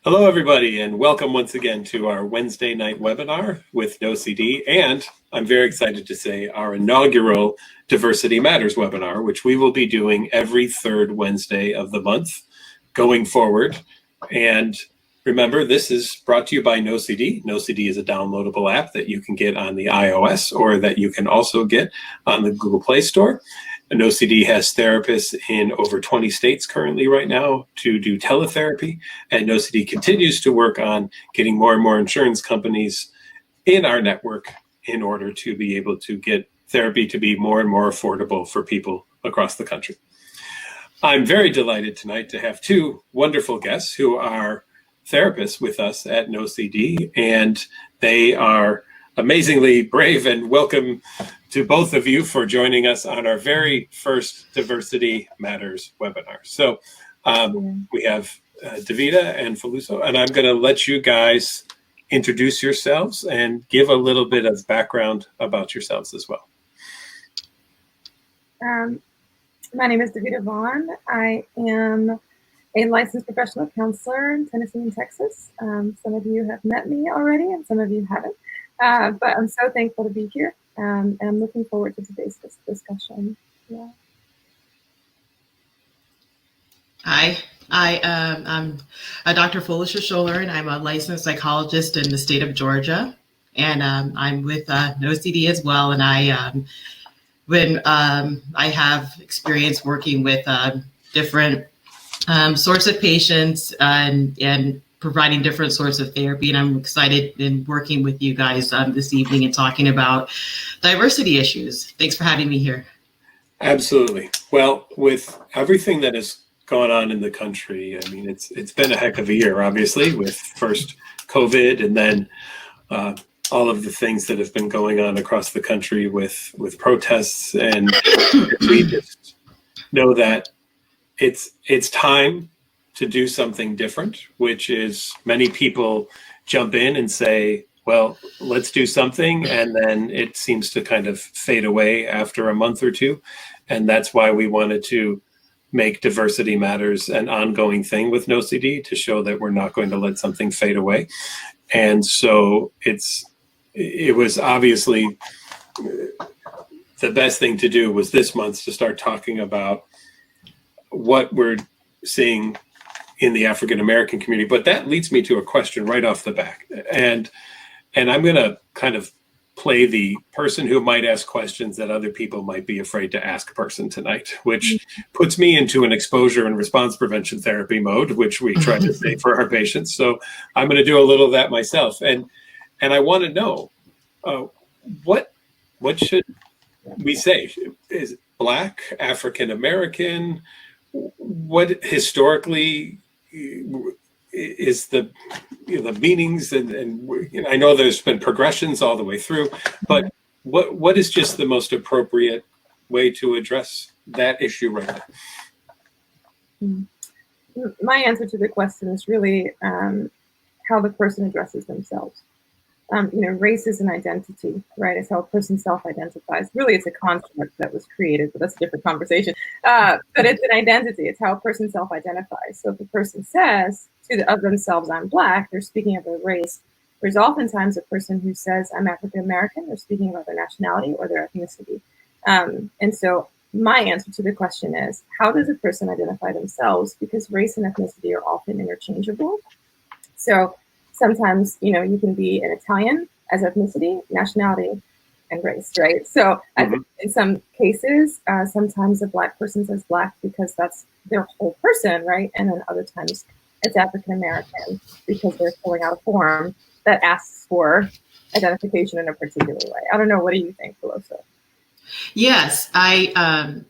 Hello, everybody, and welcome once again to our Wednesday night webinar with OCD. And I'm very excited to say our inaugural Diversity Matters webinar, which we will be doing every third Wednesday of the month going forward. And remember, this is brought to you by OCD. OCD is a downloadable app that you can get on the iOS or that you can also get on the Google Play Store. And OCD has therapists in over 20 states currently right now to do teletherapy. And OCD continues to work on getting more and more insurance companies in our network in order to be able to get therapy to be more and more affordable for people across the country. I'm very delighted tonight to have two wonderful guests who are therapists with us at OCD, and they are amazingly brave, and welcome to both of you for joining us on our very first Diversity Matters webinar. So we have Davida and Foluso, and I'm going to let you guys introduce yourselves and give a little bit of background about yourselves as well. My name is Davida Vaughn. I am a licensed professional counselor in Tennessee and Texas. Some of you have met me already, and some of you haven't. But I'm so thankful to be here, and I'm looking forward to today's discussion. Yeah. Hi, I'm Dr. Foluso Solarin. I'm a licensed psychologist in the state of Georgia, and I'm with OCD as well. And I have experience working with different sorts of patients and providing different sorts of therapy. And I'm excited in working with you guys this evening and talking about diversity issues. Thanks for having me here. Absolutely. Well, with everything that has gone on in the country, I mean, it's been a heck of a year, obviously, with first COVID and then all of the things that have been going on across the country with protests. And we just know that it's time to do something different, which is many people jump in and say, well, let's do something. And then it seems to kind of fade away after a month or two. And that's why we wanted to make Diversity Matters an ongoing thing with OCD, to show that we're not going to let something fade away. And so it was obviously the best thing to do was this month to start talking about what we're seeing in the African American community. But that leads me to a question right off the bat. And I'm going to kind of play the person who might ask questions that other people might be afraid to ask person tonight, which puts me into an exposure and response prevention therapy mode, which we try to say for our patients. So I'm going to do a little of that myself. And I want to know, what should we say? Is Black, African American? What historically is the meanings, and I know there's been progressions all the way through, but what is just the most appropriate way to address that issue right now? My answer to the question is really how the person addresses themselves. Race is an identity, right? It's how a person self-identifies. Really, it's a construct that was created, but that's a different conversation. But it's an identity. It's how a person self-identifies. So if a person says of themselves, I'm Black, they're speaking of their race. There's oftentimes a person who says, I'm African American, they're speaking about their nationality or their ethnicity. And so my answer to the question is, how does a person identify themselves? Because race and ethnicity are often interchangeable. So sometimes, you can be an Italian as ethnicity, nationality, and race, right? So I think in some cases, sometimes a Black person says Black because that's their whole person, right? And then other times it's African American because they're filling out a form that asks for identification in a particular way. I don't know. What do you think, Foluso? Yes, I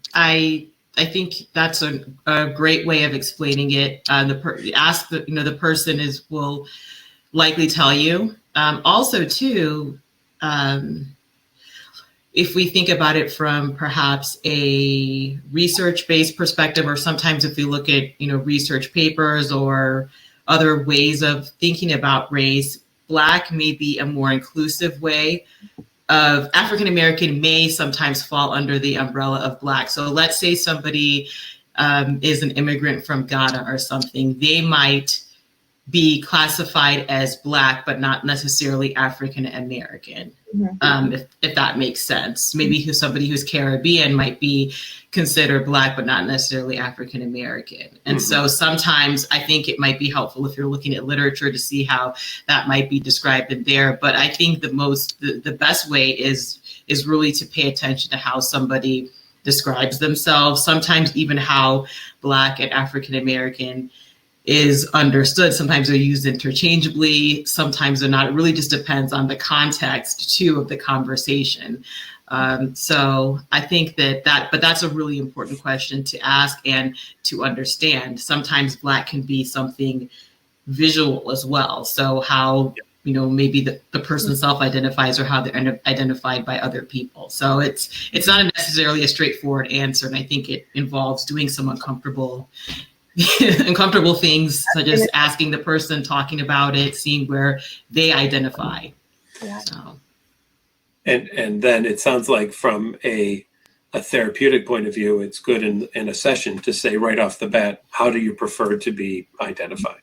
think that's a great way of explaining it. The person will likely tell you. Also, too, if we think about it from perhaps a research-based perspective, or sometimes if we look at research papers or other ways of thinking about race, Black may be a more inclusive way of African American may sometimes fall under the umbrella of Black. So let's say somebody is an immigrant from Ghana or something, they might be classified as Black, but not necessarily African American, if that makes sense. Maybe somebody who's Caribbean might be considered Black, but not necessarily African American. And so sometimes I think it might be helpful if you're looking at literature to see how that might be described in there. But I think the best way is really to pay attention to how somebody describes themselves, sometimes even how Black and African American is understood. Sometimes they're used interchangeably, sometimes they're not. It really just depends on the context too of the conversation. So I think but that's a really important question to ask and to understand. Sometimes Black can be something visual as well. So how, maybe the person self-identifies or how they're identified by other people. So it's not necessarily a straightforward answer. And I think it involves doing some uncomfortable things, such as asking the person, talking about it, seeing where they identify. Yeah. So. And then it sounds like from a therapeutic point of view, it's good in a session to say right off the bat, how do you prefer to be identified?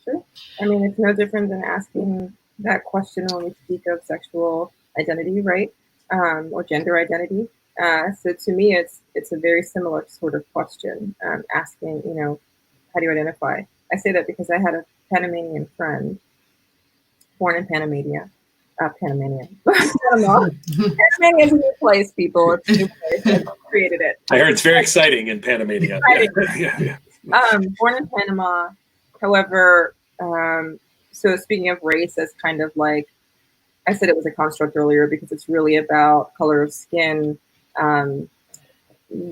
Sure. I mean, it's no different than asking that question when we speak of sexual identity, right? Or gender identity. So to me, it's a very similar sort of question, asking, how do you identify? I say that because I had a Panamanian friend born in Panamania. Panamania. Panama. Panamania is a new place, people. It's a new place. I created it. I heard it's very exciting in Panamania. Yeah. Born in Panama. However, so speaking of race as kind of like, I said it was a construct earlier because it's really about color of skin,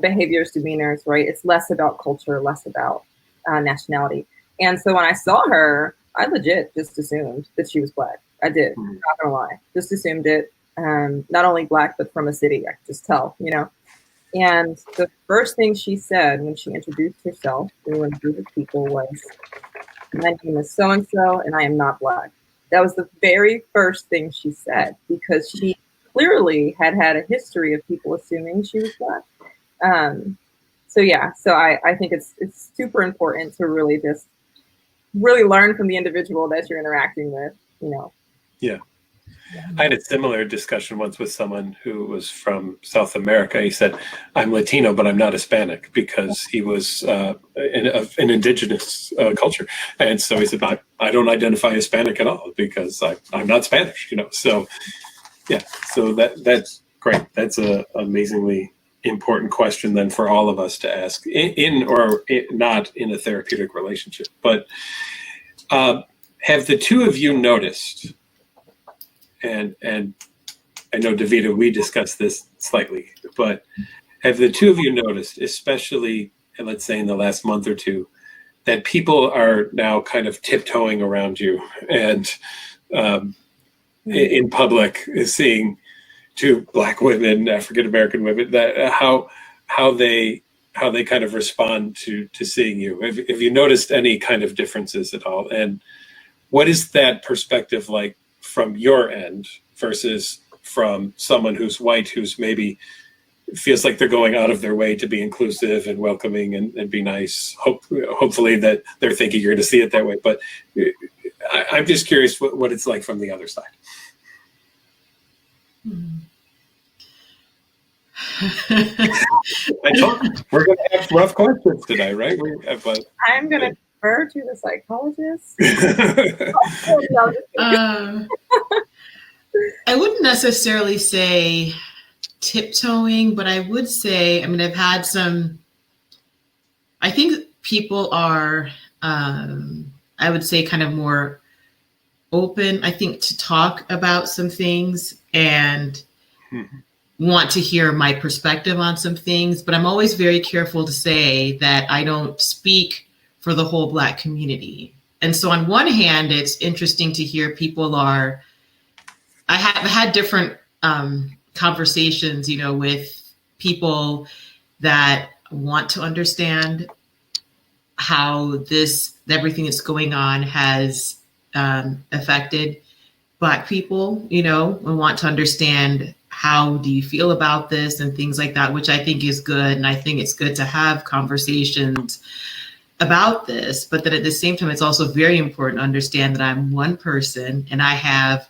behaviors, demeanors, right? It's less about culture, less about nationality. And so when I saw her, I legit just assumed that she was Black. I did, not gonna lie. Just assumed it. Not only Black, but from a city. I could just tell, And the first thing she said when she introduced herself to a group of people was, "My name is so-and-so, and I am not Black." That was the very first thing she said, because she clearly had a history of people assuming she was Black. So I think it's super important to really just learn from the individual that you're interacting with, Yeah. I had a similar discussion once with someone who was from South America. He said, "I'm Latino, but I'm not Hispanic," because he was an indigenous culture. And so he said, I don't identify Hispanic at all because I'm not Spanish, So, yeah, so that's great. That's a amazingly important question then for all of us to ask not in a therapeutic relationship. But have the two of you noticed, and I know, Davida, we discussed this slightly, but have the two of you noticed, especially, let's say in the last month or two, that people are now kind of tiptoeing around you and in public, seeing two Black women, African American women, that how they kind of respond to seeing you? Have you noticed any kind of differences at all? And what is that perspective like from your end versus from someone who's white, who's maybe feels like they're going out of their way to be inclusive and welcoming and be nice? Hopefully that they're thinking you're going to see it that way. But I'm just curious what it's like from the other side. I told you, we're going to have rough questions today, right? I'm going to defer to the psychologist. I wouldn't necessarily say tiptoeing, but I would say, I've had I think people are, I would say, kind of more open, I think, to talk about some things and want to hear my perspective on some things. But I'm always very careful to say that I don't speak for the whole Black community. And so on one hand, it's interesting to hear people I have had different conversations, with people that want to understand how everything that's going on has affected Black people, and want to understand how do you feel about this and things like that, which I think is good. And I think it's good to have conversations about this, but that at the same time, it's also very important to understand that I'm one person and I have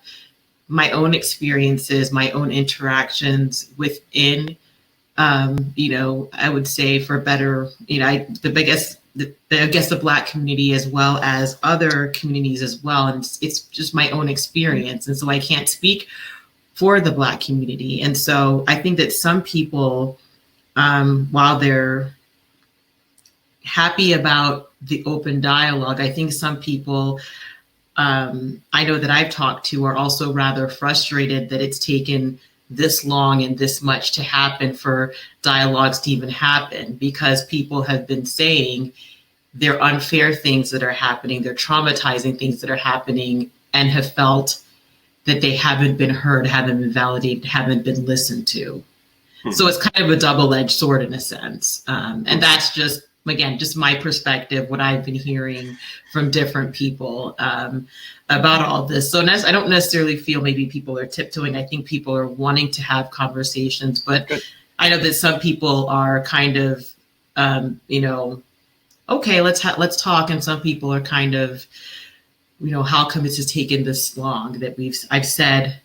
my own experiences, my own interactions within, I would say for better, I guess the Black community as well as other communities as well. And it's just my own experience. And so I can't speak for the Black community. And so I think that some people, while they're happy about the open dialogue, I think some people, I know that I've talked to, are also rather frustrated that it's taken this long and this much to happen for dialogues to even happen, because people have been saying they're unfair things that are happening, they're traumatizing things that are happening, and have felt that they haven't been heard, haven't been validated, haven't been listened to. So it's kind of a double-edged sword in a sense. And that's just, again, just my perspective, what I've been hearing from different people about all this. So I don't necessarily feel maybe people are tiptoeing. I think people are wanting to have conversations, but I know that some people are kind of, okay, let's talk. And some people are kind of, how come it's just taken this long that I've said,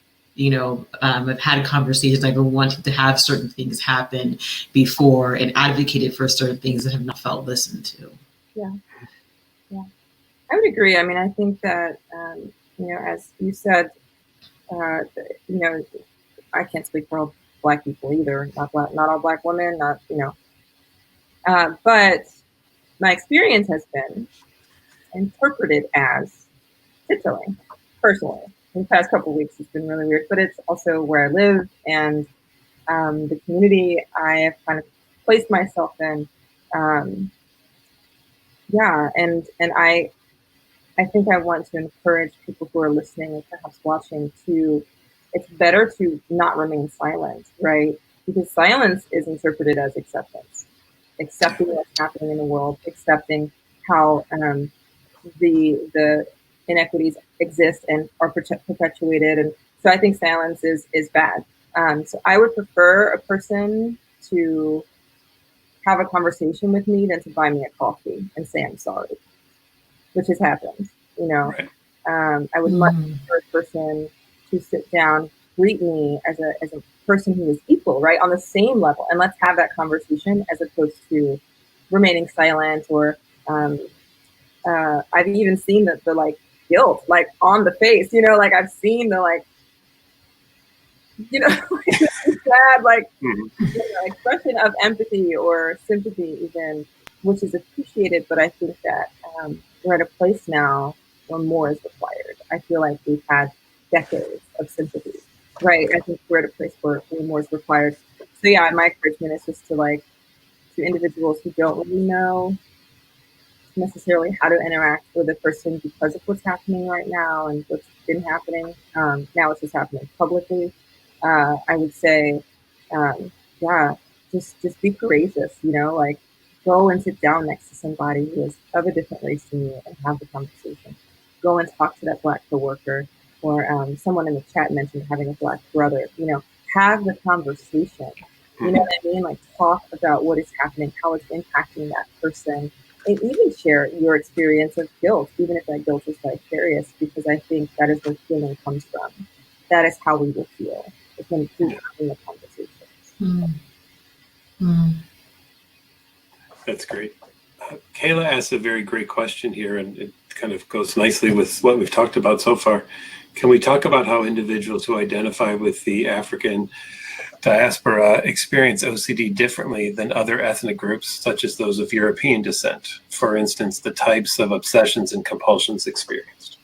I've had conversations, I've been wanting to have certain things happen before and advocated for certain things that have not felt listened to. Yeah. I would agree. I mean, I think that, as you said, I can't speak for all Black people either, not all Black women, but my experience has been interpreted as tiptoeing, personally. In the past couple of weeks, it's been really weird, but it's also where I live and the community I have kind of placed myself in. And I think I want to encourage people who are listening and perhaps watching it's better to not remain silent, right? Because silence is interpreted as acceptance, accepting what's happening in the world, accepting how the inequities exist and are perpetuated. And so I think silence is bad. So I would prefer a person to have a conversation with me than to buy me a coffee and say I'm sorry, which has happened, Right. I would much prefer a person to sit down, greet me as a person who is equal, right, on the same level, and let's have that conversation as opposed to remaining silent or I've even seen the like guilt like on the face, like I've seen the like, sad like expression of empathy or sympathy even, which is appreciated. But I think that we're at a place now where more is required. I feel like we've had decades of sympathy, right? I think we're at a place where more is required. So yeah, my encouragement is just to individuals who don't really know necessarily how to interact with a person because of what's happening right now and what's been happening. Now it's just happening publicly. I would say, just be courageous, go and sit down next to somebody who is of a different race than you and have the conversation. Go and talk to that Black coworker, or someone in the chat mentioned having a Black brother, have the conversation, you know what I mean? Like talk about what is happening, how it's impacting that person, and even share your experience of guilt, even if that guilt is vicarious, because I think that is where healing comes from. That is how we will feel. It's when we having the conversations. That's great. Kayla asked a very great question here, and it kind of goes nicely with what we've talked about so far. Can we talk about how individuals who identify with the African diaspora experience OCD differently than other ethnic groups, such as those of European descent? For instance, the types of obsessions and compulsions experienced.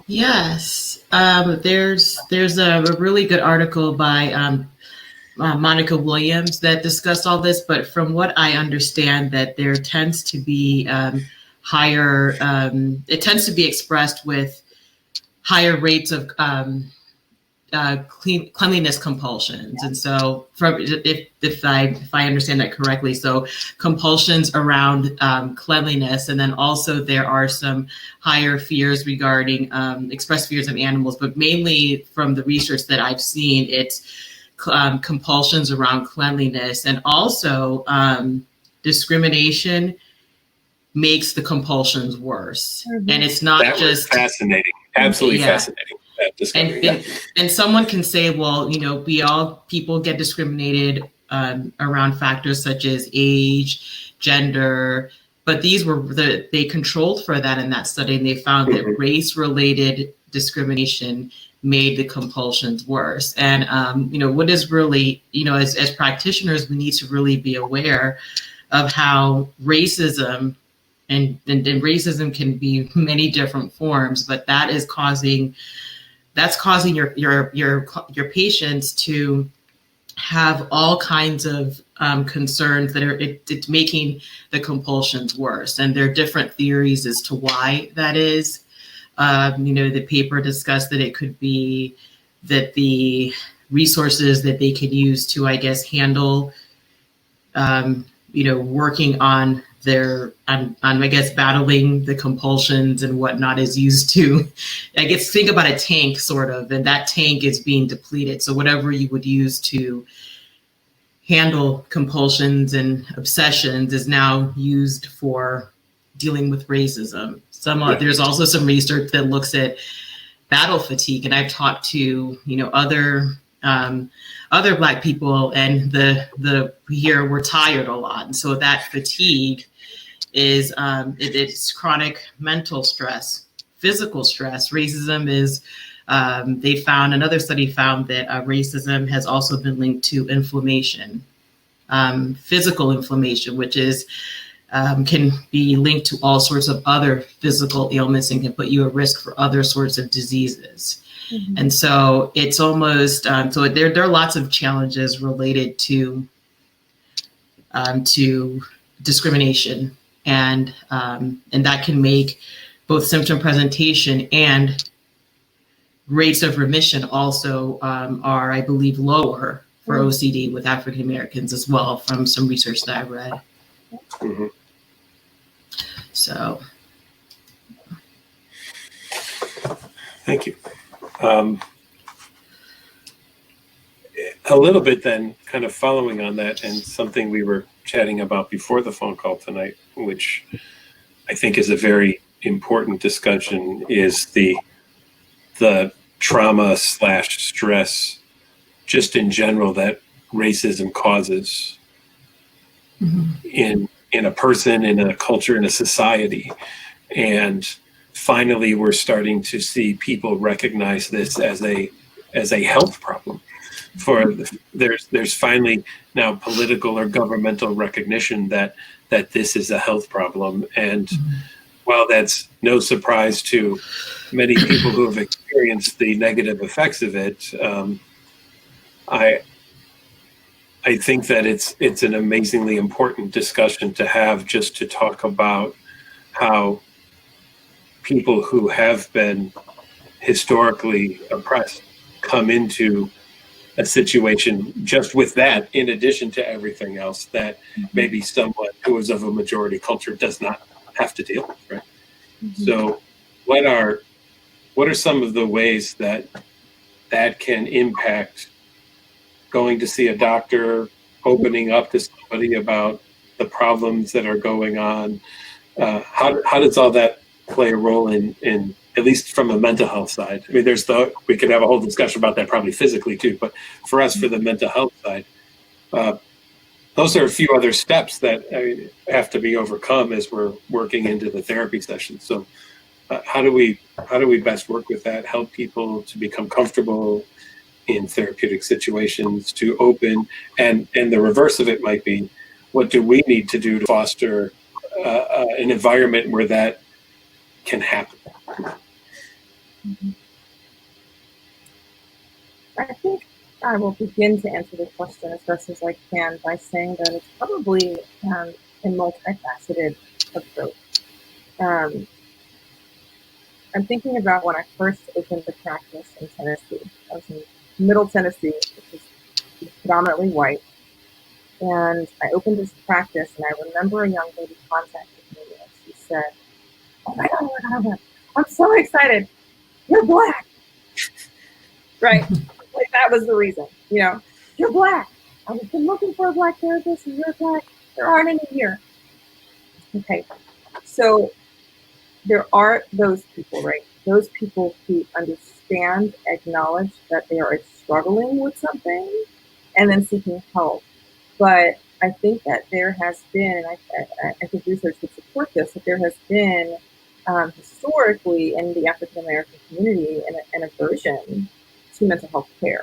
Yes, there's a really good article by Monica Williams that discussed all this, but from what I understand, that there tends to be higher, it tends to be expressed with higher rates of cleanliness compulsions. And so if I understand that correctly, so compulsions around cleanliness, and then also there are some higher fears regarding expressed fears of animals, but mainly from the research that I've seen, it's compulsions around cleanliness, and also discrimination makes the compulsions worse. And it's not that just was fascinating, absolutely fascinating. That discovery. And someone can say, well, people get discriminated around factors such as age, gender, but they controlled for that in that study, and they found that race-related discrimination made the compulsions worse. And what is really, as practitioners, we need to really be aware of how racism and racism can be many different forms, but that's causing your patients to have all kinds of concerns that it's making the compulsions worse. And there are different theories as to why that is. The paper discussed that it could be that the resources that they could use to, I guess, handle, working on I guess, battling the compulsions and whatnot is used to, I guess, think about a tank sort of, and that tank is being depleted. So whatever you would use to handle compulsions and obsessions is now used for dealing with racism. There's also some research that looks at battle fatigue, and I've talked to, other Black people, and we're tired a lot. And so that fatigue is it's chronic mental stress, physical stress. Racism is, another study found that racism has also been linked to inflammation, physical inflammation, which is can be linked to all sorts of other physical ailments and can put you at risk for other sorts of diseases. Mm-hmm. And so it's almost, so there are lots of challenges related to discrimination, and that can make both symptom presentation and rates of remission also are, I believe, lower for OCD with African Americans as well, from some research that I read. Mm-hmm. So. Thank you. A little bit then, kind of following on that, and something we were chatting about before the phone call tonight, which I think is a very important discussion, is the trauma / stress just in general that racism causes in a person, in a culture, in a society. And finally, we're starting to see people recognize this as a health problem. There's finally now political or governmental recognition that this is a health problem. And while that's no surprise to many people who have experienced the negative effects of it, I think that it's an amazingly important discussion to have, just to talk about how people who have been historically oppressed come into a situation just with that, in addition to everything else that maybe someone who is of a majority culture does not have to deal with, right? Mm-hmm. So what are some of the ways that can impact going to see a doctor, opening up to somebody about the problems that are going on? How does all that play a role in at least from a mental health side? I mean, we could have a whole discussion about that probably physically too, but for us, for the mental health side, those are a few other steps that have to be overcome as we're working into the therapy session. So how do we best work with that, help people to become comfortable in therapeutic situations, to open, and the reverse of it might be, what do we need to do to foster an environment where that can happen? I think I will begin to answer the question as best as I can by saying that it's probably a multifaceted approach. I'm thinking about when I first opened the practice in Tennessee. I was in Middle Tennessee, which is predominantly white. And I opened this practice, and I remember a young lady contacted me, and she said, "Oh my God, I'm so excited. You're Black." Right? Like, that was the reason, you're Black. I've been looking for a Black therapist, and you're Black. There aren't any here. Okay, so there are those people, right? Those people who understand, acknowledge that they are struggling with something, and then seeking help. But I think that there has been, and I think research would support this, that there has been historically in the African American community an aversion to mental health care,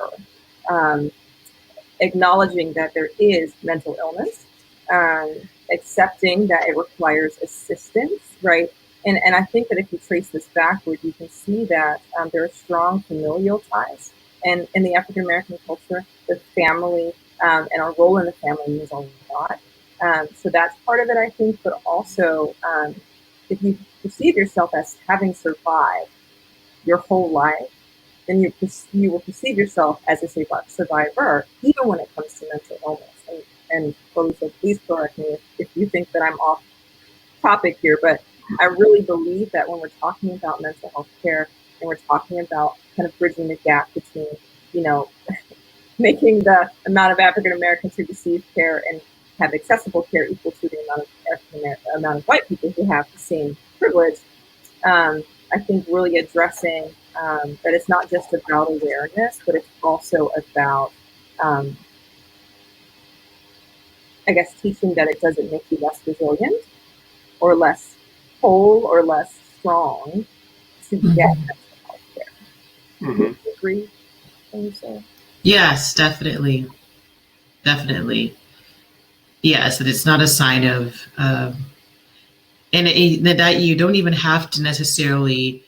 acknowledging that there is mental illness, accepting that it requires assistance, right? And I think that if you trace this backward, you can see that there are strong familial ties. And in the African American culture, the family and our role in the family means a lot. So that's part of it, I think. But also, if you perceive yourself as having survived your whole life, then you will perceive yourself as a survivor, even when it comes to mental illness. And Foluso, please correct me if you think that I'm off topic here, but I really believe that when we're talking about mental health care and we're talking about kind of bridging the gap between, making the amount of African Americans who receive care and have accessible care equal to the amount of white people who have the same privilege, I think really addressing that it's not just about awareness, but it's also about, I guess, teaching that it doesn't make you less resilient or less whole or less strong to get mental health care. Do you agree? Yes, definitely. Definitely. Yes, that it's not a sign of, and that you don't even have to necessarily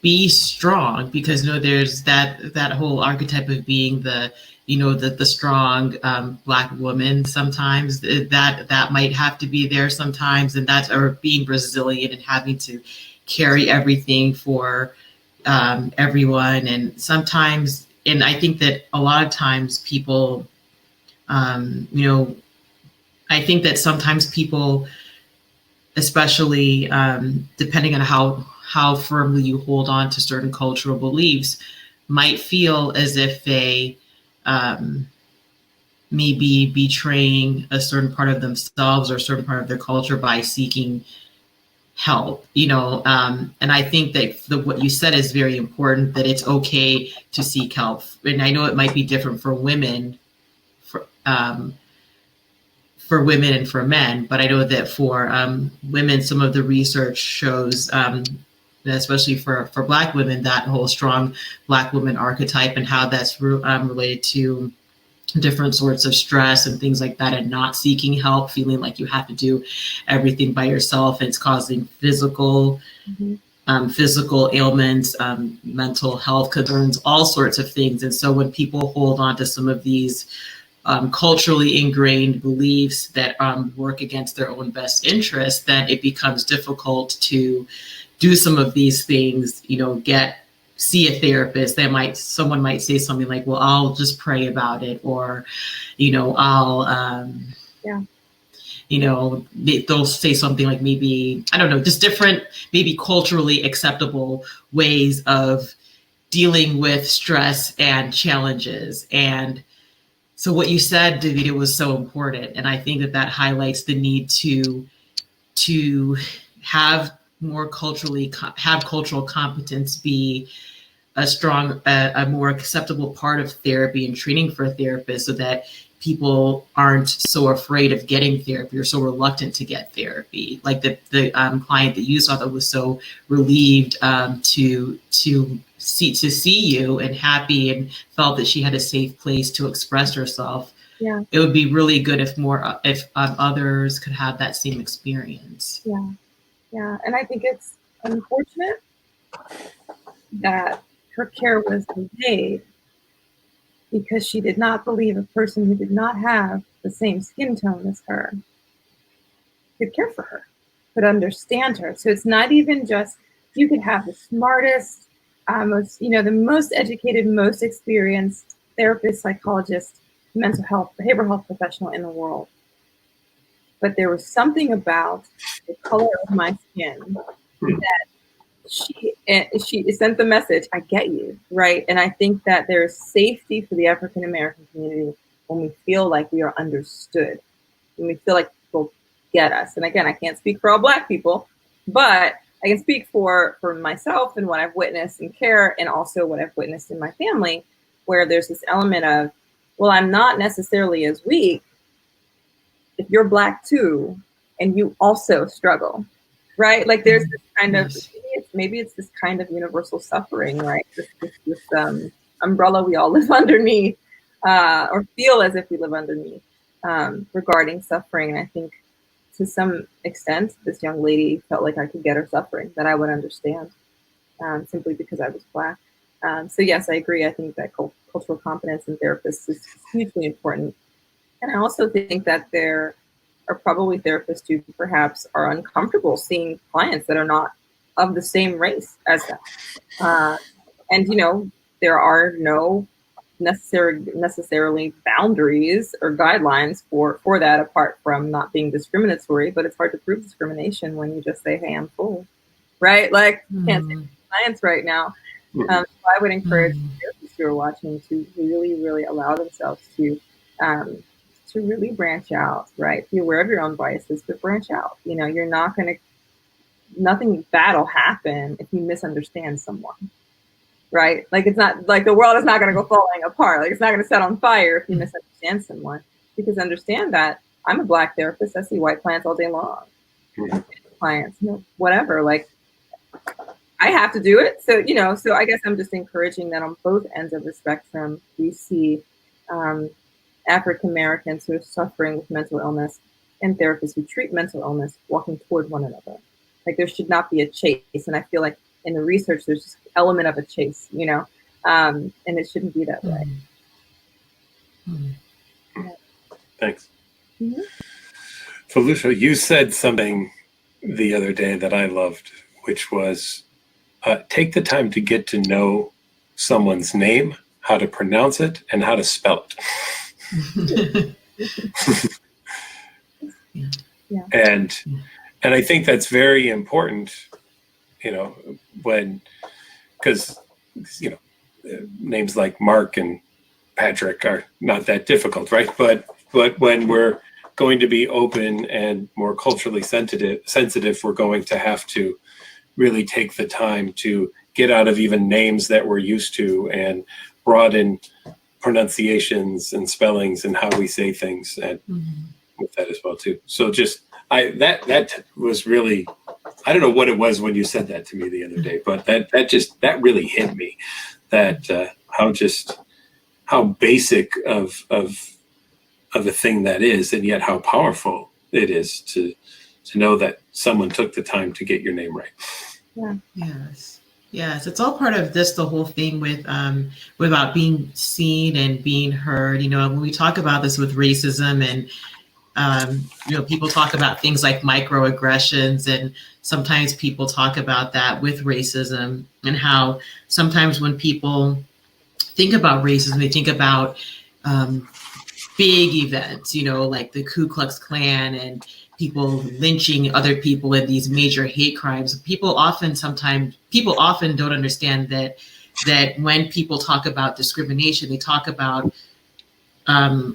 be strong, because there's that whole archetype of being the strong Black woman. Sometimes that might have to be there sometimes, and that's, or being resilient and having to carry everything for everyone. And sometimes, and I think that a lot of times people, I think that sometimes people, especially depending on how firmly you hold on to certain cultural beliefs, might feel as if they may be betraying a certain part of themselves or a certain part of their culture by seeking help, and I think that what you said is very important, that it's okay to seek help. And I know it might be different for women, for women and for men, but I know that for women, some of the research shows, especially for Black women, that whole strong Black woman archetype and how that's related to different sorts of stress and things like that, and not seeking help, feeling like you have to do everything by yourself. It's causing physical ailments, mental health concerns, all sorts of things. And so when people hold on to some of these culturally ingrained beliefs that work against their own best interest, then it becomes difficult to do some of these things, see a therapist. Someone might say something like, well, I'll just pray about it, or, I'll, they'll say something like, maybe, I don't know, just different, maybe culturally acceptable ways of dealing with stress and challenges. And so what you said, Davida, was so important. And I think that highlights the need to have more cultural competence be a more acceptable part of therapy and training for a therapist, so that people aren't so afraid of getting therapy or so reluctant to get therapy. Like the client that you saw that was so relieved to see you and happy, and felt that she had a safe place to express herself. Yeah. It would be really good if others could have that same experience. Yeah. And I think it's unfortunate that her care was delayed because she did not believe a person who did not have the same skin tone as her could care for her, could understand her. So it's not even just, you could have the smartest, the most educated, most experienced therapist, psychologist, mental health, behavioral health professional in the world. But there was something about the color of my skin that she sent the message, I get you, right? And I think that there's safety for the African American community when we feel like we are understood, when we feel like people get us. And again, I can't speak for all Black people, but I can speak for myself and what I've witnessed in care, and also what I've witnessed in my family, where there's this element of, well, I'm not necessarily as weak if you're Black too, and you also struggle, right? Like there's this kind of, maybe it's this kind of universal suffering, right? This umbrella we all live underneath, or feel as if we live underneath, regarding suffering. And I think to some extent, this young lady felt like I could get her suffering, that I would understand, simply because I was Black. So yes, I agree. I think that cultural competence in therapists is hugely important. And I also think that there are probably therapists who perhaps are uncomfortable seeing clients that are not of the same race as them. And, you know, there are no necessarily boundaries or guidelines for that, apart from not being discriminatory. But it's hard to prove discrimination when you just say, hey, I'm full, right? Like, can't say science right now. So I would encourage therapists who are watching to really, really allow themselves to really branch out, right? Be aware of your own biases, but branch out. You know, you're not going to, nothing bad will happen if you misunderstand someone, right? Like, it's not like the world is not going to go falling apart. Like, it's not going to set on fire if you misunderstand someone, because understand that I'm a Black therapist. I see white clients all day long. Clients, you know, whatever, like, I have to do it. So, you know, so I guess I'm just encouraging that on both ends of the spectrum, we see African Americans who are suffering with mental illness and therapists who treat mental illness walking toward one another. Like, there should not be a chase. And I feel like in the research, there's just an element of a chase, you know, and it shouldn't be that way. Yeah. Thanks. Foluso, you said something the other day that I loved, which was take the time to get to know someone's name, how to pronounce it, and how to spell it. And I think that's very important, you know, because you know, names like Mark and Patrick are not that difficult, right? But when we're going to be open and more culturally sensitive, we're going to have to really take the time to get out of even names that we're used to and broaden pronunciations and spellings and how we say things, and with that as well too. So just that was really, I don't know what it was when you said that to me the other day, but that really hit me, that how basic of a thing that is, and yet how powerful it is to know that someone took the time to get your name right. Yeah. Yes, it's all part of this, the whole thing with about being seen and being heard. You know, when we talk about this with racism, and you know, people talk about things like microaggressions, and sometimes people talk about that with racism, and how sometimes when people think about racism, they think about big events, you know, like the Ku Klux Klan and people lynching other people in these major hate crimes. People often don't understand that when people talk about discrimination, they talk about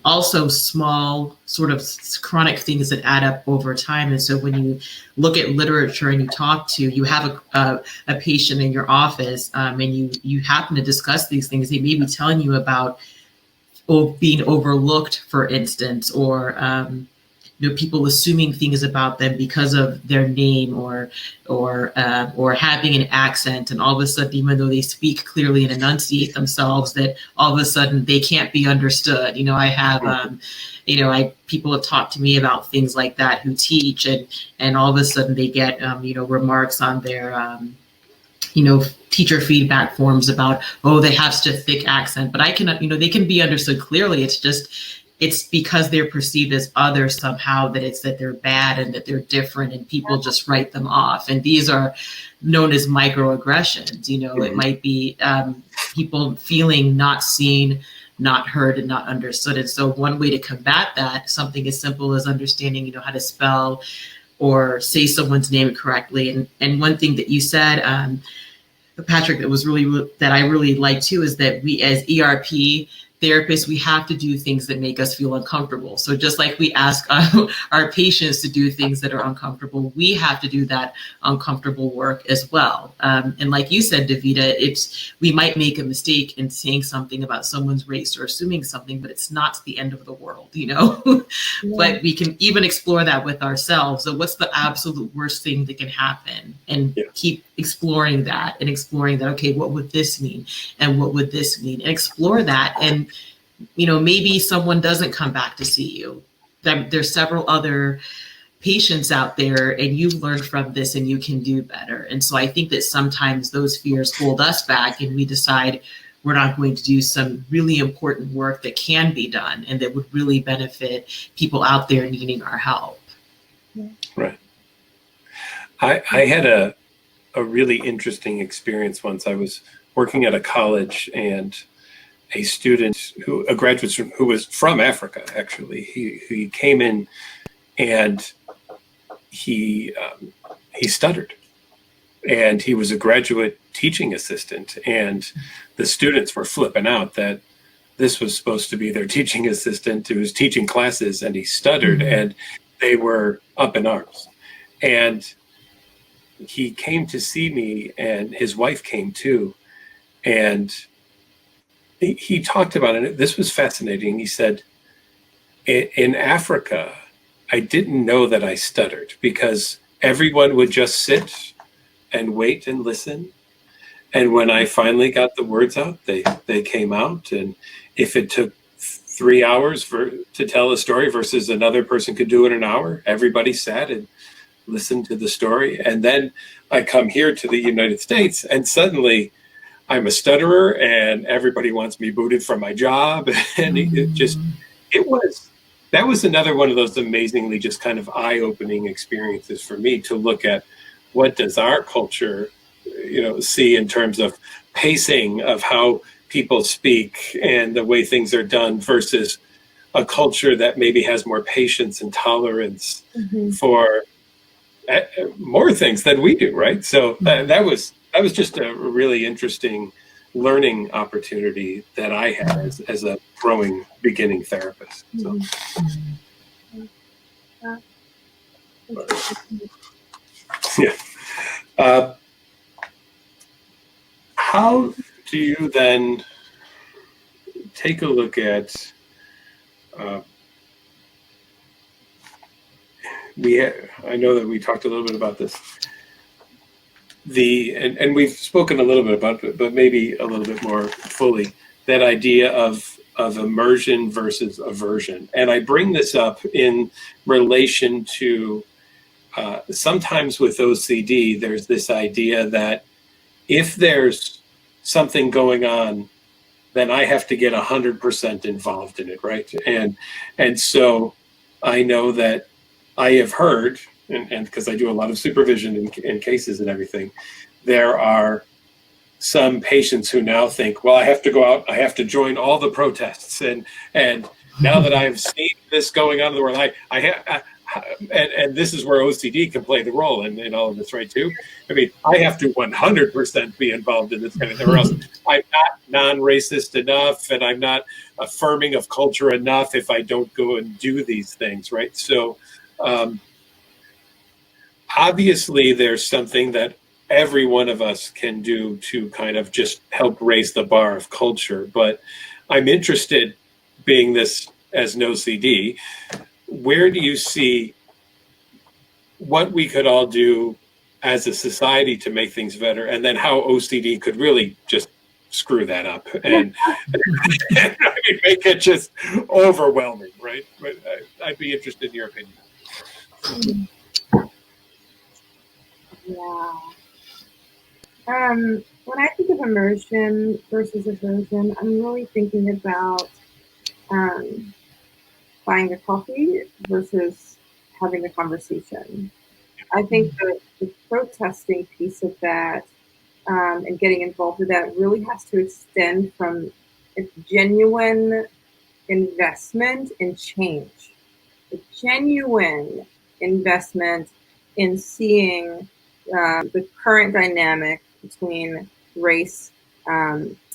also small sort of chronic things that add up over time. And so when you look at literature and you have a patient in your office, and you happen to discuss these things, they may be telling you about being overlooked, for instance, or you know, people assuming things about them because of their name or having an accent, and all of a sudden, even though they speak clearly and enunciate themselves, that all of a sudden they can't be understood. You know, I have people have talked to me about things like that who teach, and all of a sudden they get remarks on their teacher feedback forms about, oh, they have such a thick accent, but they can be understood clearly. It's because they're perceived as others somehow, that they're bad and that they're different, and people just write them off. And these are known as microaggressions. You know, it might be people feeling not seen, not heard, and not understood. And so one way to combat that, something as simple as understanding, how to spell or say someone's name correctly. And one thing that you said, Patrick, that I really like too, is that we as ERP therapists, we have to do things that make us feel uncomfortable. So just like we ask our patients to do things that are uncomfortable, we have to do that uncomfortable work as well. And like you said, Davida, we might make a mistake in saying something about someone's race or assuming something, but it's not the end of the world, Yeah. But we can even explore that with ourselves. So what's the absolute worst thing that can happen? And keep exploring that, okay, what would this mean? And what would this mean? And explore that. And, maybe someone doesn't come back to see you. There's several other patients out there, and you've learned from this and you can do better. And so I think that sometimes those fears hold us back, and we decide we're not going to do some really important work that can be done and that would really benefit people out there needing our help. Right. I had a really interesting experience once. I was working at a college, and a student a graduate student who was from Africa, actually, he came in, and he stuttered, and he was a graduate teaching assistant, and the students were flipping out that this was supposed to be their teaching assistant who was teaching classes, and he stuttered, and they were up in arms. And he came to see me, and his wife came too, and he talked about it. This was fascinating. He said, in Africa, I didn't know that I stuttered because everyone would just sit and wait and listen. And when I finally got the words out, they came out. And if it took 3 hours to tell a story versus another person could do it in an hour, everybody sat and listened to the story. And then I come here to the United States, and suddenly I'm a stutterer, and everybody wants me booted from my job. And that was another one of those amazingly just kind of eye-opening experiences for me, to look at what does our culture, see in terms of pacing of how people speak and the way things are done versus a culture that maybe has more patience and tolerance for more things than we do, right? So that was just a really interesting learning opportunity that I had as a growing beginning therapist. So. Yeah. How do you then take a look at I know that we talked a little bit about this, and we've spoken a little bit about it, but maybe a little bit more fully, that idea of immersion versus aversion. And I bring this up in relation to sometimes with OCD, there's this idea that if there's something going on, then I have to get 100% involved in it, right? And so I know that I have heard, and because I do a lot of supervision in cases and everything, there are some patients who now think, well, I have to go out, I have to join all the protests, and now that I've seen this going on in the world, and this is where OCD can play the role in all of this, right, too? I mean, I have to 100% be involved in this kind of thing, or else I'm not non-racist enough, and I'm not affirming of culture enough if I don't go and do these things, right? So obviously there's something that every one of us can do to kind of just help raise the bar of culture. But I'm interested, being this as an OCD, where do you see what we could all do as a society to make things better, and then how OCD could really just screw that up and make it just overwhelming, right? But I'd be interested in your opinion. Yeah. When I think of immersion versus aversion, I'm really thinking about buying a coffee versus having a conversation. I think that the protesting piece of that and getting involved with that really has to extend from a genuine investment in change, a genuine investment in seeing the current dynamic between race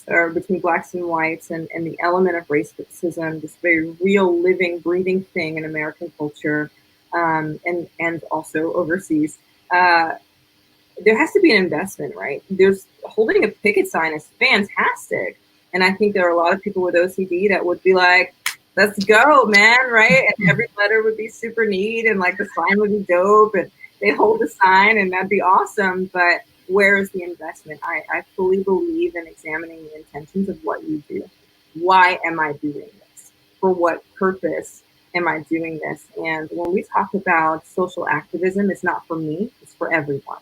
or between blacks and whites, and the element of racism, this very real, living, breathing thing in American culture, and also overseas. There has to be an investment, right? There's holding a picket sign is fantastic. And I think there are a lot of people with OCD that would be like, let's go, man, right? And every letter would be super neat, and like the sign would be dope, and they hold the sign, and that'd be awesome. But where is the investment? I fully believe in examining the intentions of what you do. Why am I doing this? For what purpose am I doing this? And when we talk about social activism, it's not for me, it's for everyone.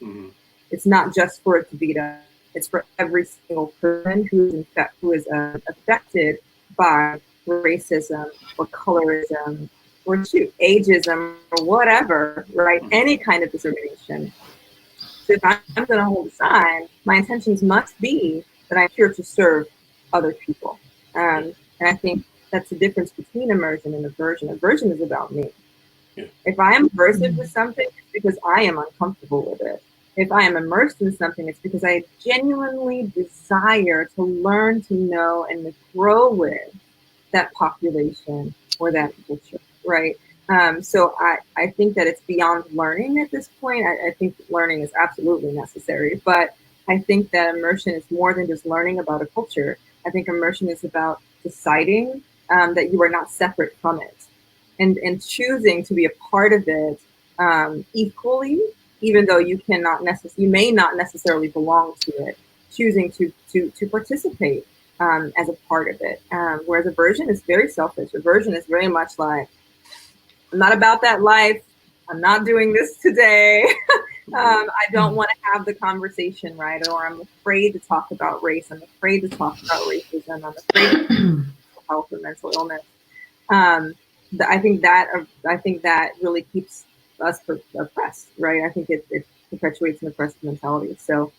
Mm-hmm. It's not just for Davida. It's for every single person who is affected by racism or colorism or ageism or whatever, right? Any kind of discrimination. So if I'm going to hold a sign, my intentions must be that I'm here to serve other people. And I think that's the difference between immersion and aversion. Aversion is about me. Yeah. If I am aversive with something, it's because I am uncomfortable with it. If I am immersed in something, it's because I genuinely desire to learn, to know, and to grow with that population or that culture, right? So I think that it's beyond learning at this point. I think learning is absolutely necessary, but I think that immersion is more than just learning about a culture. I think immersion is about deciding that you are not separate from it, and choosing to be a part of it equally, even though you may not necessarily belong to it. Choosing to participate as a part of it. Whereas aversion is very selfish. Aversion is very much like, I'm not about that life. I'm not doing this today. I don't want to have the conversation, right? Or I'm afraid to talk about race. I'm afraid to talk about racism. I'm afraid to talk about mental health and mental illness. I think that really keeps us oppressed, right? I think it perpetuates an oppressive mentality. So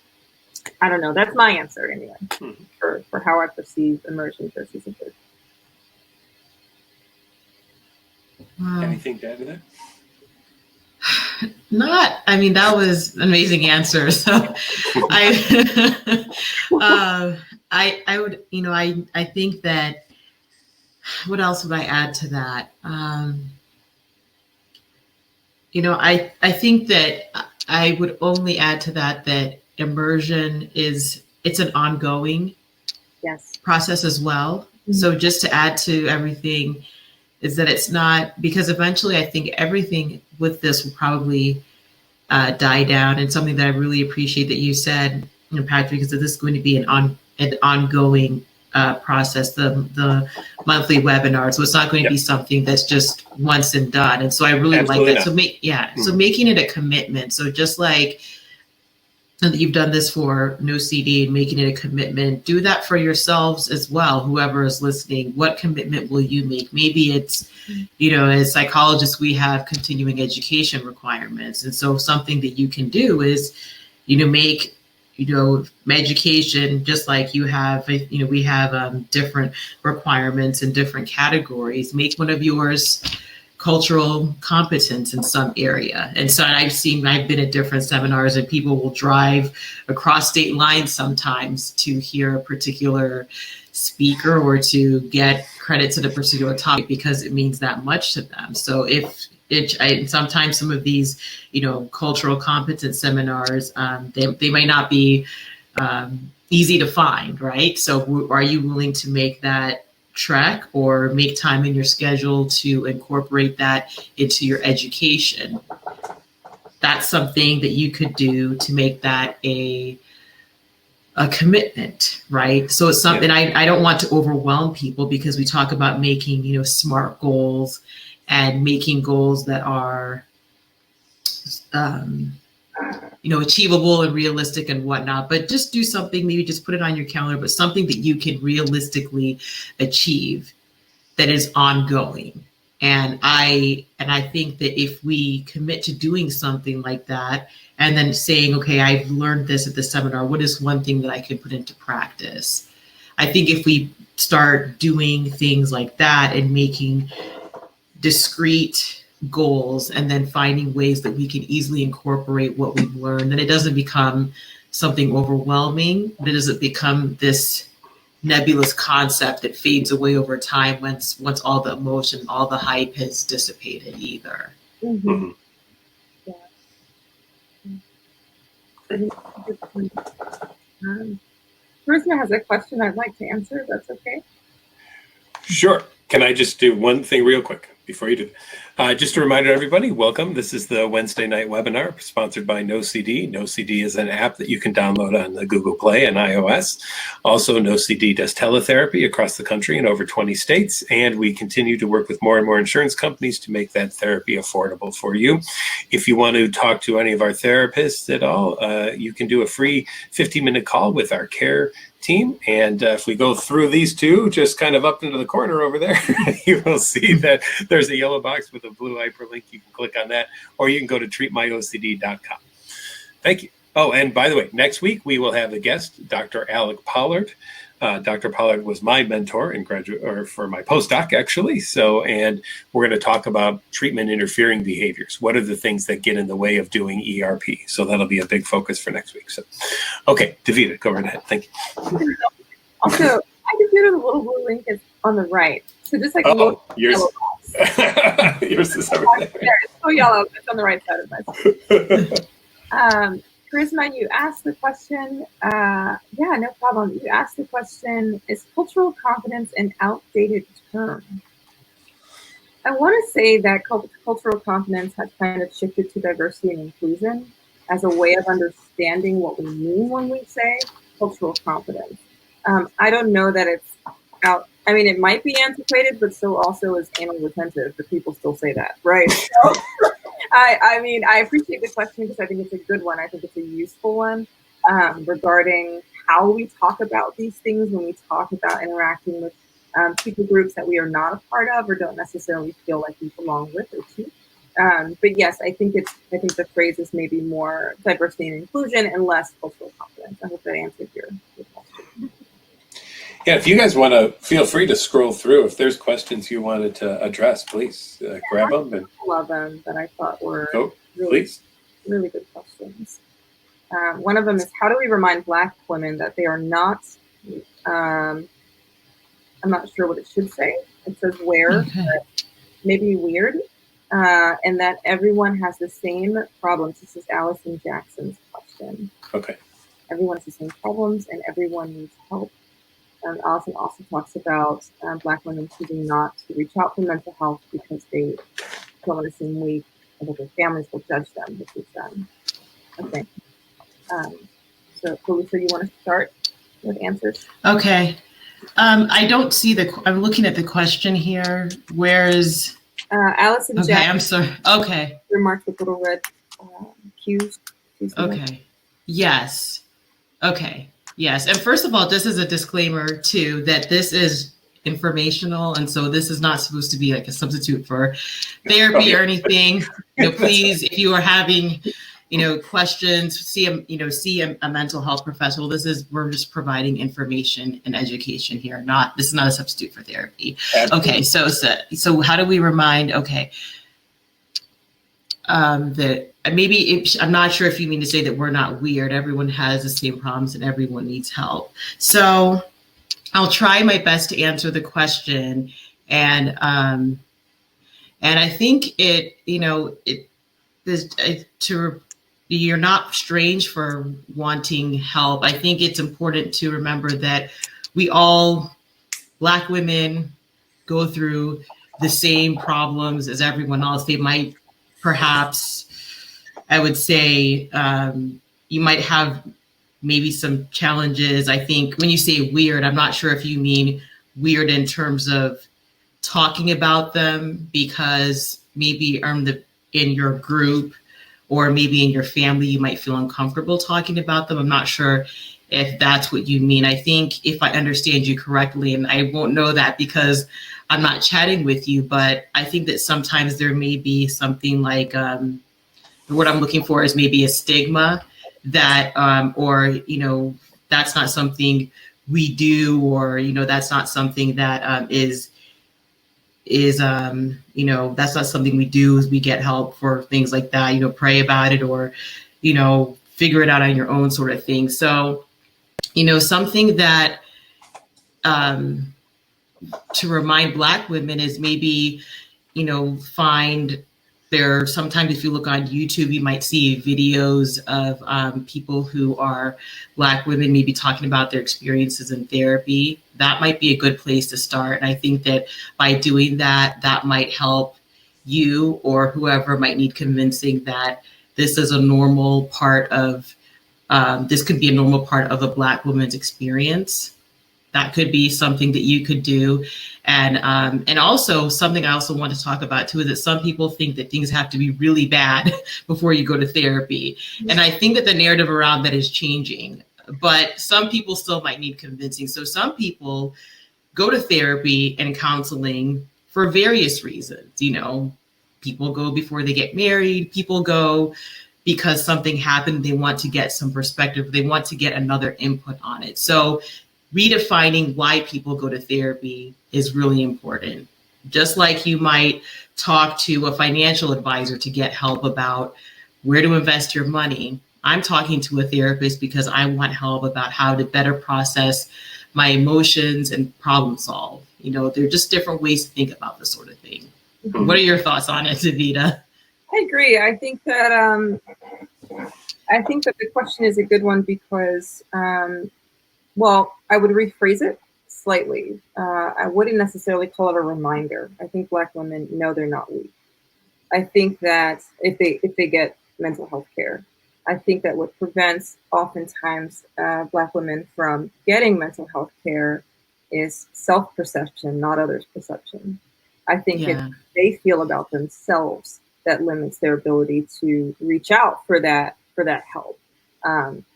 I don't know. That's my answer anyway for how I perceive immersion versus aversion. Anything to add to that? That was an amazing answer. So I would, I think that, what else would I add to that? I think that I would only add to that immersion it's an ongoing process as well. Mm-hmm. So just to add to everything is that it's not, because eventually I think everything with this will probably die down. And something that I really appreciate that you said, Patrick, because this is going to be an ongoing process, the monthly webinar. So it's not going to be something that's just once and done. And so I really like that. So making it a commitment. So just like that you've done this for No CD and making it a commitment, do that for yourselves as well. Whoever is listening, what commitment will you make? Maybe it's, as psychologists, we have continuing education requirements. And so something that you can do is, make, education, just like you have, we have different requirements in different categories. Make one of yours cultural competence in some area. And so I've been at different seminars, and people will drive across state lines sometimes to hear a particular speaker or to get credit to the particular topic because it means that much to them. So sometimes some of these, cultural competence seminars, they might not be easy to find, right? So are you willing to make that trek or make time in your schedule to incorporate that into your education? That's something that you could do to make that a commitment, right? So it's something I don't want to overwhelm people, because we talk about making, smart goals and making goals that are, achievable and realistic and whatnot, but just do something, maybe just put it on your calendar, but something that you can realistically achieve that is ongoing. And I think that if we commit to doing something like that, and then saying, okay, I've learned this at the seminar, what is one thing that I can put into practice? I think if we start doing things like that and making discrete goals and then finding ways that we can easily incorporate what we've learned, then it doesn't become something overwhelming, but it doesn't become this nebulous concept that fades away over time once all the emotion, all the hype has dissipated either. Mm-hmm. Yeah. Charisma has a question I'd like to answer, if that's okay. Sure. Can I just do one thing real quick before you do? Just a reminder, everybody, welcome. This is the Wednesday night webinar sponsored by NoCD. NoCD is an app that you can download on the Google Play and iOS. Also, NoCD does teletherapy across the country in over 20 states, and we continue to work with more and more insurance companies to make that therapy affordable for you. If you want to talk to any of our therapists at all, you can do a free 15-minute call with our care team. And if we go through these two, just kind of up into the corner over there, you will see that there's a yellow box with a blue hyperlink. You can click on that, or you can go to treatmyocd.com. Thank you. Oh, and by the way, next week we will have a guest, Dr. Alec Pollard. Dr. Pollard was my mentor in for my postdoc, actually. And we're going to talk about treatment interfering behaviors. What are the things that get in the way of doing ERP? So that'll be a big focus for next week. So, okay, Davida, go right ahead. Thank you. Also, my computer, the little blue link is on the right. So just like yours. Yours is over there. It's so yellow. It's on the right side of my screen. Charisma, you asked the question. Yeah, no problem. You asked the question, is cultural competence an outdated term? I want to say that cultural competence has kind of shifted to diversity and inclusion as a way of understanding what we mean when we say cultural competence. I don't know that it's out. I mean, it might be antiquated, but so also is anal retentive, but people still say that, right? So, I mean, I appreciate the question because I think it's a good one. I think it's a useful one regarding how we talk about these things when we talk about interacting with people groups that we are not a part of or don't necessarily feel like we belong with or to. But yes, I think the phrase is maybe more diversity and inclusion and less cultural competence. I hope that answered your question. Yeah, if you guys want to, feel free to scroll through. If there's questions you wanted to address, please grab them. And a couple of them that I thought were really good questions. One of them is, how do we remind Black women that they are not, I'm not sure what it should say. It says where, maybe weird, and that everyone has the same problems. This is Allison Jackson's question. Okay. Everyone has the same problems and everyone needs help. Allison also talks about Black women choosing not to reach out for mental health because they feel in the same way that their families will judge them, which is okay. So Foluso, you want to start with answers? Okay. I don't see I'm looking at the question here. Where is Allison okay, Jackson? I'm sorry. Okay. They're marked with little red cues. Okay. Yes. Okay. Yes. And first of all, just as a disclaimer too, that this is informational. And so this is not supposed to be like a substitute for therapy or anything. Please, if you are having, questions, see a mental health professional. We're just providing information and education here. This is not a substitute for therapy. Absolutely. Okay. So how do we remind, that maybe I'm not sure if you mean to say that we're not weird. Everyone has the same problems and everyone needs help. So I'll try my best to answer the question. And I think you're not strange for wanting help. I think it's important to remember that we all, Black women, go through the same problems as everyone else. They might perhaps, I would say, you might have maybe some challenges. I think when you say weird, I'm not sure if you mean weird in terms of talking about them, because maybe in your group or maybe in your family, you might feel uncomfortable talking about them. I'm not sure if that's what you mean. I think if I understand you correctly, and I won't know that because I'm not chatting with you, but I think that sometimes there may be something like, what I'm looking for is maybe a stigma that, that's not something we do, or, that's not something that that's not something we do, is we get help for things like that, pray about it, or, figure it out on your own sort of thing. So, something that to remind Black women is maybe, find there, sometimes if you look on YouTube, you might see videos of people who are Black women maybe talking about their experiences in therapy. That might be a good place to start. And I think that by doing that, that might help you or whoever might need convincing that this is a normal part of, this could be a normal part of a Black woman's experience. That could be something that you could do. And also something I also want to talk about too, is that some people think that things have to be really bad before you go to therapy. And I think that the narrative around that is changing, but some people still might need convincing. So some people go to therapy and counseling for various reasons. People go before they get married, people go because something happened, they want to get some perspective, they want to get another input on it. So redefining why people go to therapy is really important. Just like you might talk to a financial advisor to get help about where to invest your money, I'm talking to a therapist because I want help about how to better process my emotions and problem solve. They're just different ways to think about this sort of thing. Mm-hmm. What are your thoughts on it, Davida? I agree. I think that the question is a good one because well, I would rephrase it slightly. I wouldn't necessarily call it a reminder. I think Black women know they're not weak. I think that if they get mental health care, I think that what prevents oftentimes Black women from getting mental health care is self-perception, not others' perception. I think if they feel about themselves, that limits their ability to reach out for that help.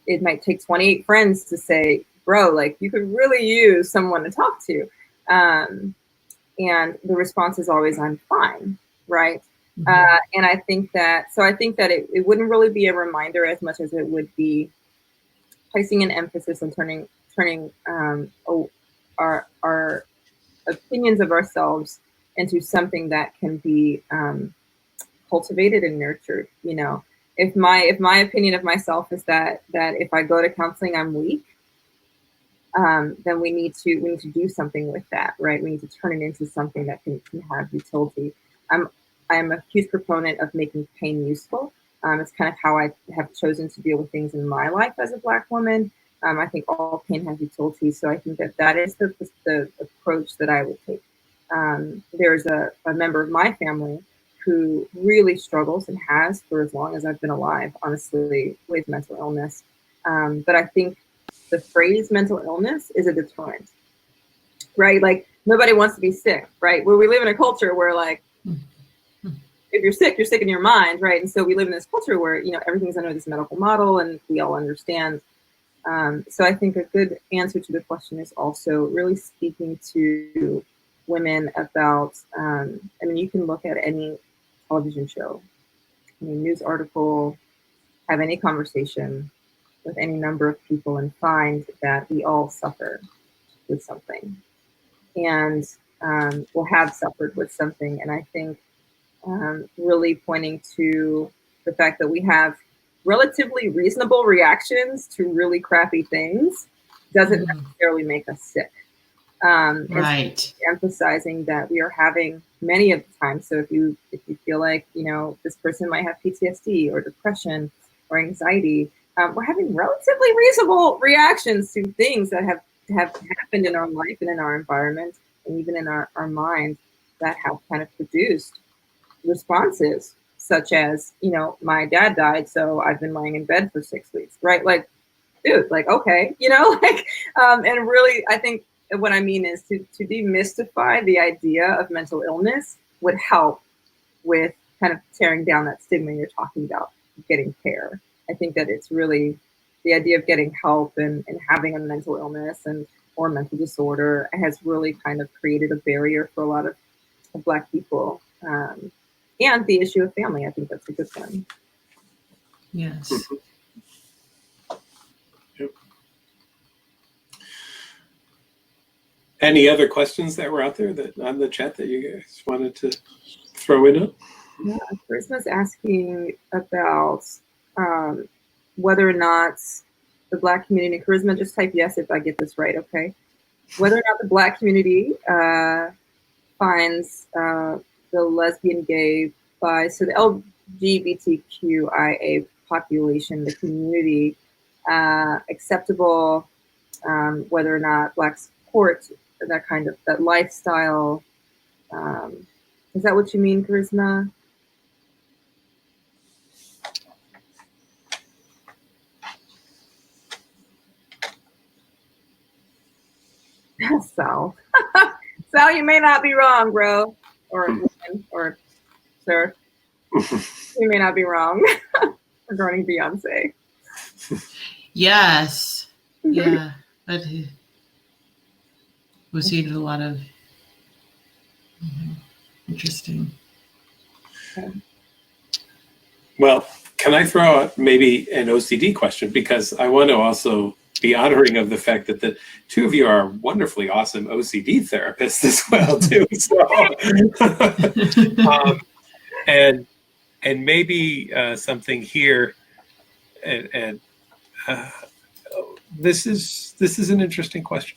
It might take 28 friends to say, bro, like you could really use someone to talk to. And the response is always, I'm fine, right? Mm-hmm. And I think that it wouldn't really be a reminder as much as it would be placing an emphasis on turning our opinions of ourselves into something that can be cultivated and nurtured. If my opinion of myself is that if I go to counseling, I'm weak, then we need to do something with that, right? We need to turn it into something that can have utility. I'm a huge proponent of making pain useful. It's kind of how I have chosen to deal with things in my life as a Black woman. I think all pain has utility, so I think that is the approach that I would take. There's a member of my family who really struggles and has for as long as I've been alive, honestly, with mental illness. But I think the phrase mental illness is a deterrent, right? Like nobody wants to be sick, right? Where we live in a culture where like, if you're sick in your mind, right? And so we live in this culture where, everything's under this medical model and we all understand. So I think a good answer to the question is also really speaking to women about, you can look at any television show, news article, have any conversation with any number of people and find that we all suffer with something and will have suffered with something. And I think really pointing to the fact that we have relatively reasonable reactions to really crappy things doesn't necessarily make us sick. Right. Emphasizing that we are having many of the time. So if you feel like, this person might have PTSD or depression or anxiety, we're having relatively reasonable reactions to things that have happened in our life and in our environment and even in our mind that have kind of produced responses such as, my dad died, so I've been laying in bed for 6 weeks, right? Like, dude, like, okay, and really, I think what I mean is to demystify the idea of mental illness would help with kind of tearing down that stigma you're talking about, getting care. I think that it's really the idea of getting help and having a mental illness or mental disorder has really kind of created a barrier for a lot of Black people. And the issue of family, I think that's a good one. Yes. Yep. Any other questions that were out there on the chat that you guys wanted to throw in? Yeah, Chris was asking about whether or not the Black community, Charisma, just type yes if I get this right, okay? Whether or not the Black community finds the lesbian, gay, bi, so the LGBTQIA population, the community, acceptable, whether or not Black support that kind of, that lifestyle. Is that what you mean, Charisma? Sal. Sal, you may not be wrong, bro. Or sir. You may not be wrong regarding Beyonce. Yes. Yeah. But we've seen a lot of interesting. Okay. Well, can I throw out maybe an OCD question? Because I want to also be honoring of the fact that the two of you are wonderfully awesome OCD therapists as well, too. So, and maybe something here, and this is an interesting question.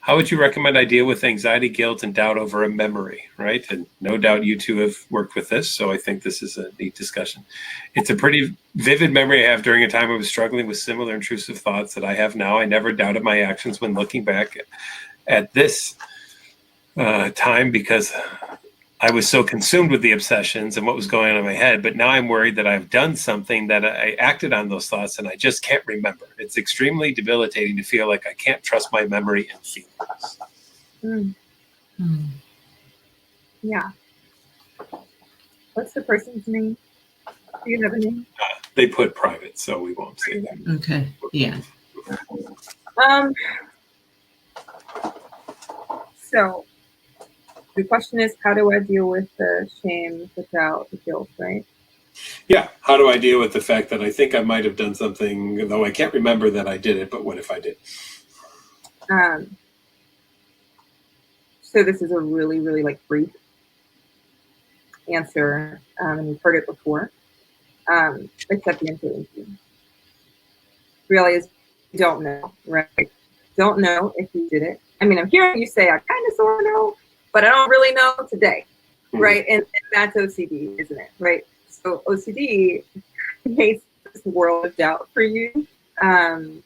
How would you recommend I deal with anxiety, guilt, and doubt over a memory, right? And no doubt you two have worked with this, so I think this is a neat discussion. It's a pretty vivid memory I have during a time I was struggling with similar intrusive thoughts that I have now. I never doubted my actions when looking back at this time because I was so consumed with the obsessions and what was going on in my head, but now I'm worried that I've done something that I acted on those thoughts and I just can't remember. It's extremely debilitating to feel like I can't trust my memory and feelings. Yeah. What's the person's name? Do you have a name? They put private, so we won't say that. Okay. Yeah. So the question is, how do I deal with the shame, the doubt, the guilt, right? Yeah. How do I deal with the fact that I think I might have done something, though I can't remember that I did it, but what if I did? So this is a really, really like brief answer, and you've heard it before. Accept the uncertainty. Really is, you don't know, right? Don't know if you did it. I mean, I'm hearing you say, I kind of sort of know, but I don't really know today, right? And that's OCD, isn't it, right? So OCD creates this world of doubt for you, and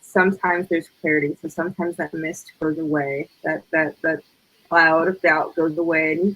sometimes there's clarity. So sometimes that mist goes away, that cloud of doubt goes away, and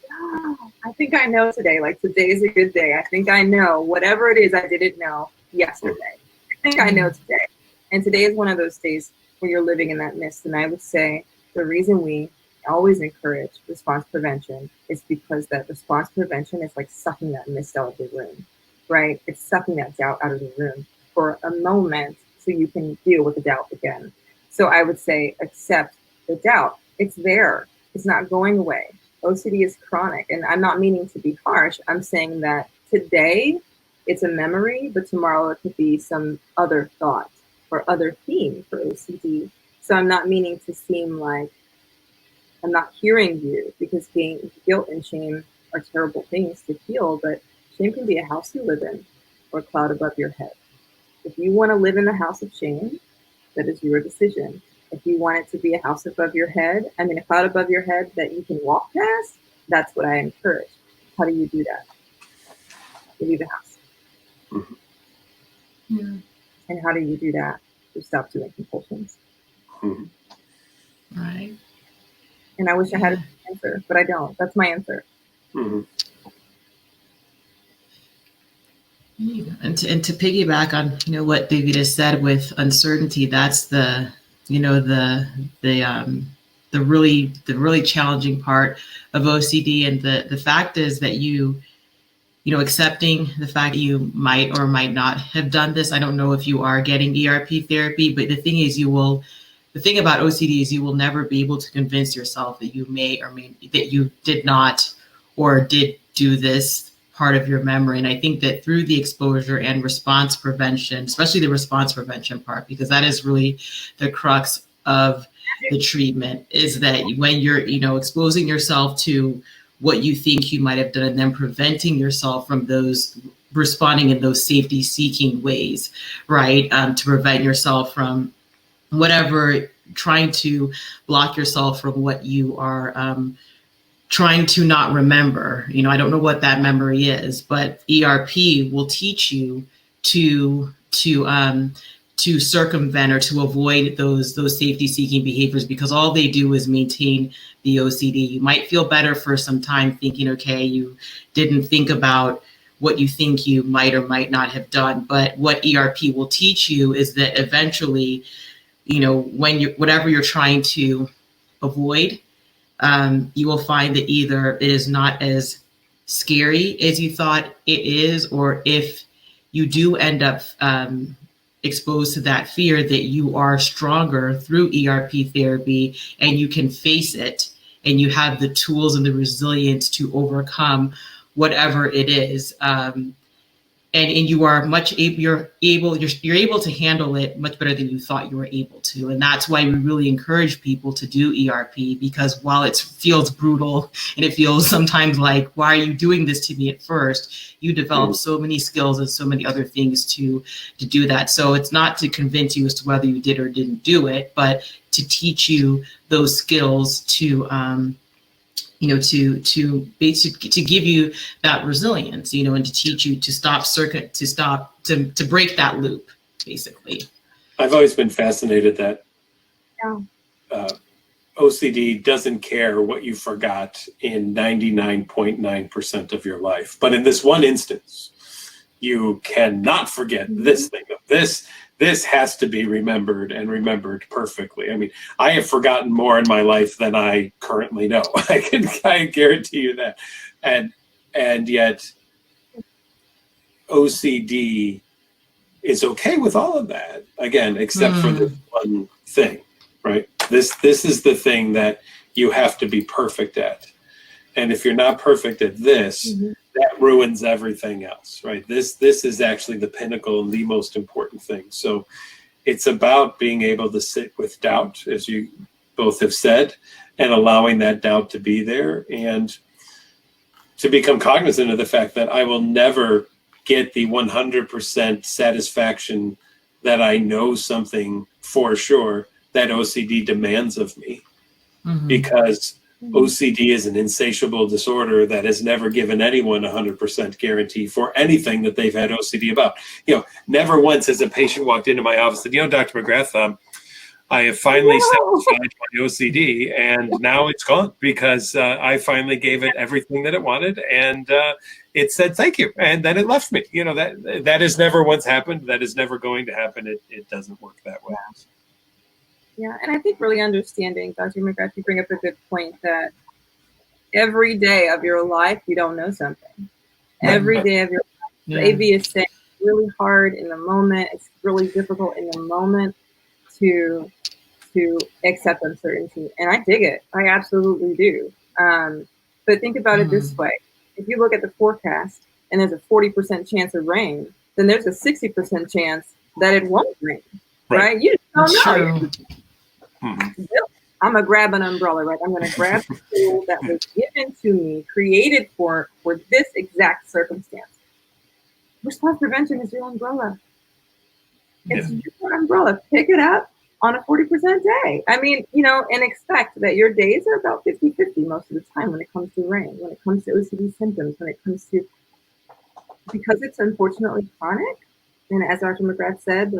I think I know today. Like today is a good day. I think I know whatever it is I didn't know yesterday. I think I know today, and today is one of those days where you're living in that mist. And I would say the reason we always encourage response prevention is because that response prevention is like sucking that mist out of the room, right? It's sucking that doubt out of the room for a moment so you can deal with the doubt again. So I would say accept the doubt. It's there. It's not going away. OCD is chronic, and I'm not meaning to be harsh. I'm saying that today it's a memory, but tomorrow it could be some other thought or other theme for OCD. So I'm not meaning to seem like I'm not hearing you, because guilt and shame are terrible things to feel, but shame can be a house you live in or a cloud above your head. If you want to live in the house of shame, that is your decision. If you want it to be a house above your head, I mean, a cloud above your head that you can walk past, that's what I encourage. How do you do that? You leave the house. Mm-hmm. Yeah. And how do you do that? You stop doing compulsions. Mm-hmm. Right. And I wish I had an answer, but I don't. That's my answer. Mm-hmm. And to piggyback on what Davida said with uncertainty, that's the really challenging part of OCD, and the fact is that accepting the fact that you might or might not have done this. I don't know if you are getting ERP therapy, but the thing about OCD is you will never be able to convince yourself that you that you did not or did do this part of your memory. And I think that through the exposure and response prevention, especially the response prevention part, because that is really the crux of the treatment, is that when you're, exposing yourself to what you think you might have done and then preventing yourself from those responding in those safety-seeking ways, right? To prevent yourself from whatever, trying to block yourself from what you are trying to not remember. I don't know what that memory is, but ERP will teach you to circumvent or to avoid those safety-seeking behaviors, because all they do is maintain the OCD. You might feel better for some time thinking, okay, you didn't think about what you think you might or might not have done. But what ERP will teach you is that eventually, when whatever you're trying to avoid, you will find that either it is not as scary as you thought it is, or if you do end up exposed to that fear, that you are stronger through ERP therapy and you can face it, and you have the tools and the resilience to overcome whatever it is. And you are you're able to handle it much better than you thought you were able to. And that's why we really encourage people to do ERP, because while it feels brutal and it feels sometimes like, why are you doing this to me at first, you develop so many skills and so many other things to do that. So it's not to convince you as to whether you did or didn't do it, but to teach you those skills to to give you that resilience, and to teach you to break that loop, basically. I've always been fascinated that OCD doesn't care what you forgot in 99.9% of your life. But in this one instance, you cannot forget this thing. This has to be remembered, and remembered perfectly. I mean, I have forgotten more in my life than I currently know. I guarantee you that. And yet OCD is okay with all of that, again, except for this one thing, right? This is the thing that you have to be perfect at. And if you're not perfect at this, that ruins everything else, right? This is actually the pinnacle and the most important thing. So it's about being able to sit with doubt, as you both have said, and allowing that doubt to be there, and to become cognizant of the fact that I will never get the 100% satisfaction that I know something for sure that OCD demands of me, because OCD is an insatiable disorder that has never given anyone 100% guarantee for anything that they've had OCD about. Never once has a patient walked into my office and said, Dr. McGrath, I have finally satisfied my OCD, and now it's gone because I finally gave it everything that it wanted, and it said thank you, and then it left me. That has never once happened. That is never going to happen. It doesn't work that way. Yeah, and I think really understanding, Dr. McGrath, you bring up a good point that every day of your life, you don't know something. Every day of your life. AV is saying it's really hard in the moment. It's really difficult in the moment to accept uncertainty. And I dig it. I absolutely do. But think about it this way. If you look at the forecast and there's a 40% chance of rain, then there's a 60% chance that it won't rain, right? You just don't know. I'm going to grab an umbrella, right? I'm going to grab the tool that was given to me, created for this exact circumstance. Response prevention is your umbrella. It's your umbrella. Pick it up on a 40% day. I mean, and expect that your days are about 50-50 most of the time when it comes to rain, when it comes to OCD symptoms, when it comes to, because it's unfortunately chronic. And as Dr. McGrath said,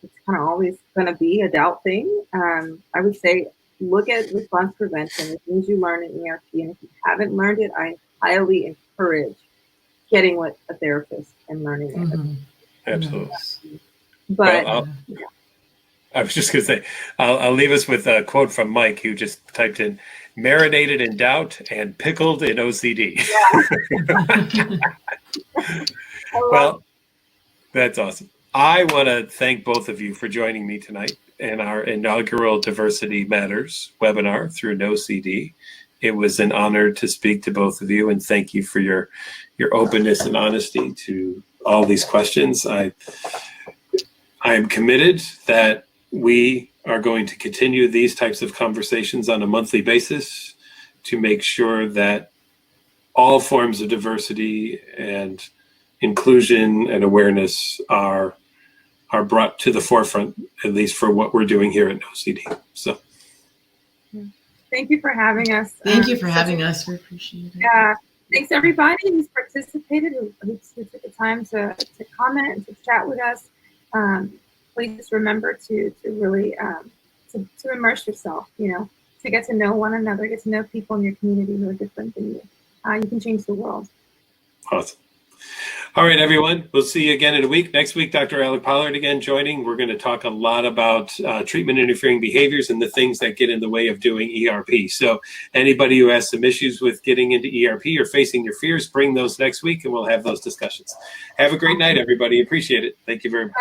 it's kind of always going to be a doubt thing. I would say look at response prevention, the things you learn in ERP. And if you haven't learned it, I highly encourage getting with a therapist and learning it. Absolutely. But I was just going to say, I'll leave us with a quote from Mike, who just typed in, marinated in doubt and pickled in OCD. Well, that's awesome. I want to thank both of you for joining me tonight in our inaugural Diversity Matters webinar through NoCD. It was an honor to speak to both of you, and thank you for your openness and honesty to all these questions. I am committed that we are going to continue these types of conversations on a monthly basis to make sure that all forms of diversity and inclusion and awareness are brought to the forefront, at least for what we're doing here at OCD. So thank you for having us. Thank you for having us. We appreciate it. Yeah. Thanks everybody who's participated, who took the time to comment and to chat with us. Please just remember to really to immerse yourself, to get to know one another, get to know people in your community who are different than you. You can change the world. Awesome. All right, everyone. We'll see you again in a week. Next week, Dr. Alec Pollard again joining. We're going to talk a lot about treatment interfering behaviors and the things that get in the way of doing ERP. So anybody who has some issues with getting into ERP or facing your fears, bring those next week and we'll have those discussions. Have a great night, everybody. Appreciate it. Thank you very much.